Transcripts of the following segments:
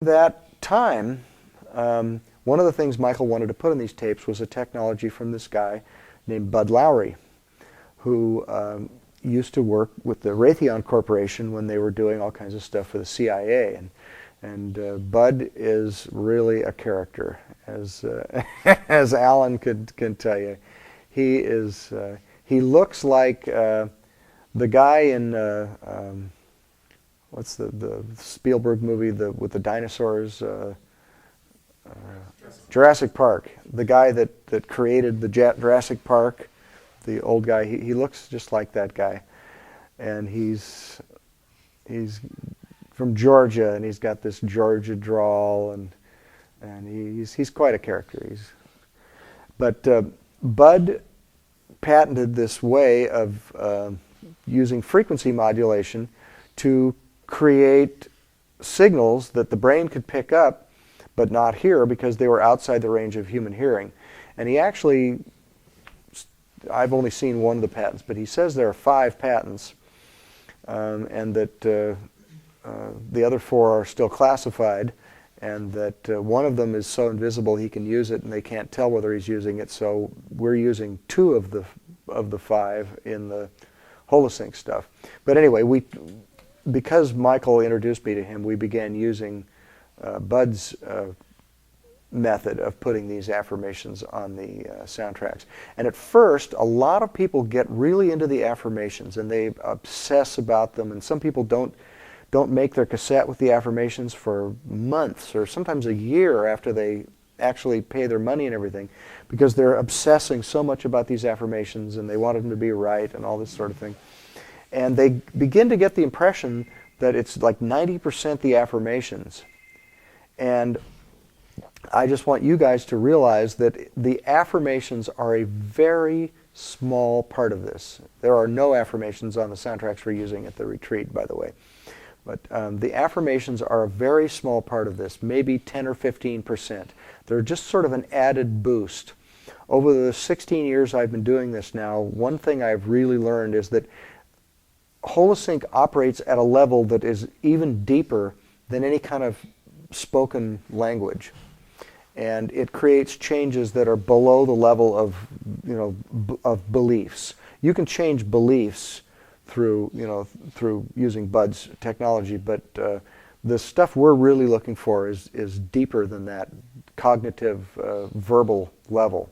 That time, one of the things Michael wanted to put in these tapes was a technology from this guy named Bud Lowry, who used to work with the Raytheon Corporation when they were doing all kinds of stuff for the CIA. And Bud is really a character, as as Alan can tell you. He looks like the guy in what's the Spielberg movie with the dinosaurs? Jurassic Park. The guy that created the Jurassic Park, the old guy. He looks just like that guy, and he's from Georgia, and he's got this Georgia drawl, and he's quite a character. But Bud patented this way of using frequency modulation to create signals that the brain could pick up but not hear because they were outside the range of human hearing. And he actually, I've only seen one of the patents, but he says there are 5 patents, and that the other 4 are still classified, and that one of them is so invisible he can use it and they can't tell whether he's using it. So we're using 2 of the 5 in the Holosync stuff. But anyway, because Michael introduced me to him, we began using Bud's method of putting these affirmations on the soundtracks. And at first, a lot of people get really into the affirmations and they obsess about them, and some people don't make their cassette with the affirmations for months or sometimes a year after they actually pay their money and everything, because they're obsessing so much about these affirmations and they want them to be right and all this sort of thing. And they begin to get the impression that it's like 90% the affirmations. And I just want you guys to realize that the affirmations are a very small part of this. There are no affirmations on the soundtracks we're using at the retreat, by the way. But the affirmations are a very small part of this, maybe 10 or 15%. They're just sort of an added boost. Over the 16 years I've been doing this now, one thing I've really learned is that Holosync operates at a level that is even deeper than any kind of spoken language. And it creates changes that are below the level of, of beliefs. You can change beliefs through using Bud's technology, but the stuff we're really looking for is deeper than that cognitive, verbal level.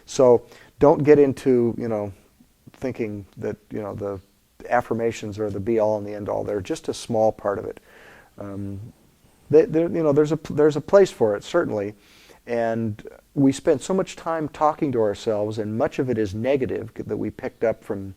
So don't get into, thinking that, the affirmations are the be-all and the end-all. They're just a small part of it. There's a place for it, certainly, and we spend so much time talking to ourselves, and much of it is negative that we picked up from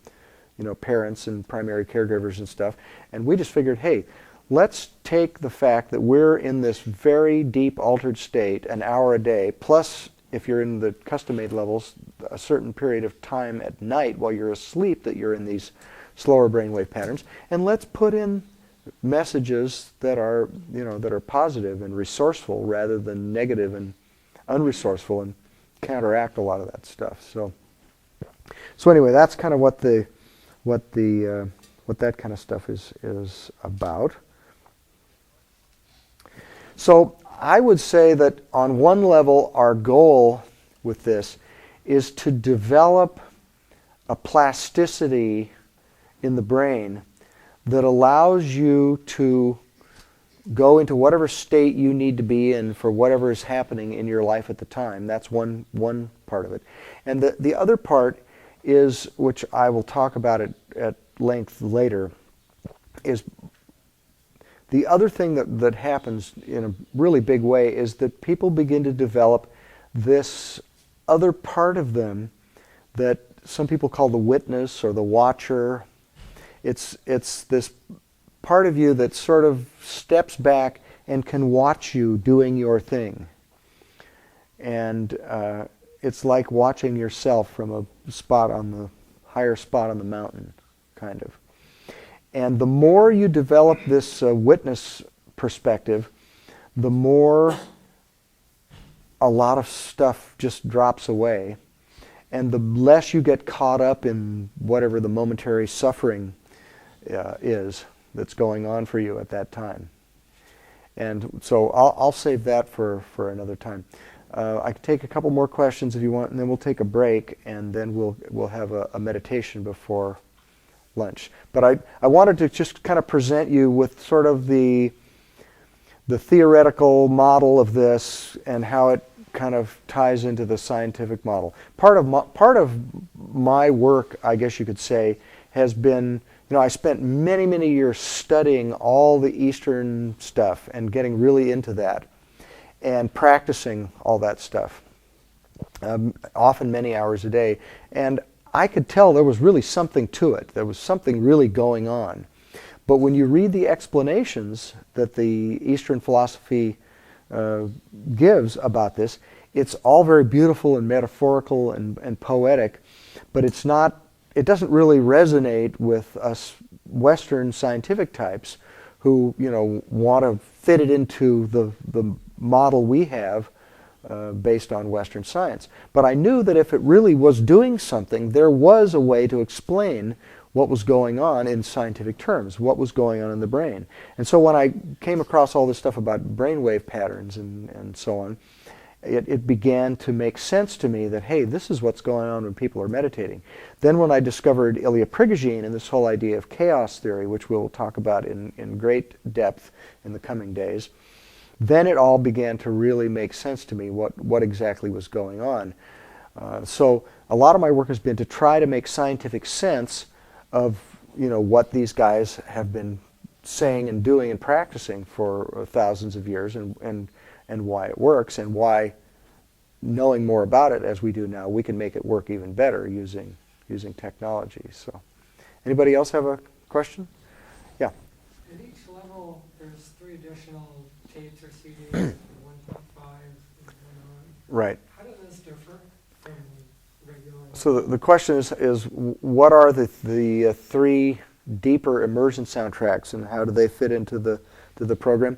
parents and primary caregivers and stuff, and we just figured, hey, let's take the fact that we're in this very deep altered state an hour a day, plus if you're in the custom-made levels, a certain period of time at night while you're asleep that you're in these slower brainwave patterns, and let's put in messages that are positive and resourceful rather than negative and unresourceful, and counteract a lot of that stuff. So anyway, that's kind of what that kind of stuff is about. So I would say that on one level, our goal with this is to develop a plasticity in the brain that allows you to go into whatever state you need to be in for whatever is happening in your life at the time. That's one part of it. And the other part is, which I will talk about at length later, is the other thing that happens in a really big way is that people begin to develop this other part of them that some people call the witness or the watcher. It's this part of you that sort of steps back and can watch you doing your thing. And it's like watching yourself from a higher spot on the mountain, kind of. And the more you develop this witness perspective, the more a lot of stuff just drops away. And the less you get caught up in whatever the momentary suffering is that's going on for you at that time. And so I'll save that for another time. I can take a couple more questions if you want, and then we'll take a break, and then we'll have a meditation before lunch. But I wanted to just kind of present you with sort of the theoretical model of this and how it kind of ties into the scientific model. Part of my work, I guess you could say, has been, I spent many, many years studying all the Eastern stuff and getting really into that and practicing all that stuff, often many hours a day. And I could tell there was really something to it. There was something really going on. But when you read the explanations that the Eastern philosophy gives about this, it's all very beautiful and metaphorical and poetic, but it doesn't really resonate with us Western scientific types who, want to fit it into the model we have based on Western science. But I knew that if it really was doing something, there was a way to explain what was going on in scientific terms, what was going on in the brain. And so when I came across all this stuff about brainwave patterns and so on, it began to make sense to me that, hey, this is what's going on when people are meditating. Then when I discovered Ilya Prigogine and this whole idea of chaos theory, which we'll talk about in great depth in the coming days, then it all began to really make sense to me what exactly was going on. So a lot of my work has been to try to make scientific sense of what these guys have been saying and doing and practicing for thousands of years, and why it works, and why, knowing more about it as we do now, we can make it work even better using technology. So, anybody else have a question? Yeah. At each level, there's 3 additional tapes or CDs, 1.5 and 1 on. Right. How does this differ from regular? So the question is what are the 3 deeper immersion soundtracks, and how do they fit into the program?